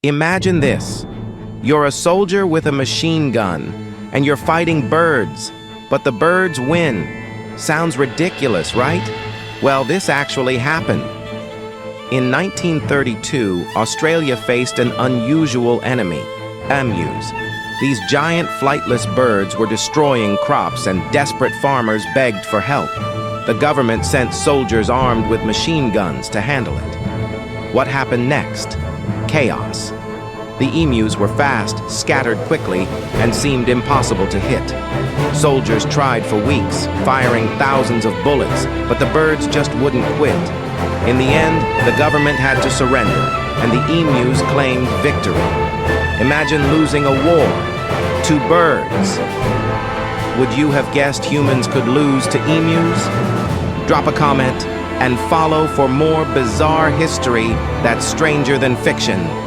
Imagine this. You're a soldier with a machine gun, and you're fighting birds, but the birds win. Sounds ridiculous, right? Well, this actually happened. In 1932, Australia faced an unusual enemy, emus. These giant flightless birds were destroying crops, and desperate farmers begged for help. The government sent soldiers armed with machine guns to handle it. What happened next? Chaos. The emus were fast, scattered quickly, and seemed impossible to hit. Soldiers tried for weeks, firing thousands of bullets, but the birds just wouldn't quit. In the end, the government had to surrender, and the emus claimed victory. Imagine losing a war to birds. Would you have guessed humans could lose to emus? Drop a comment and follow for more bizarre history that's stranger than fiction.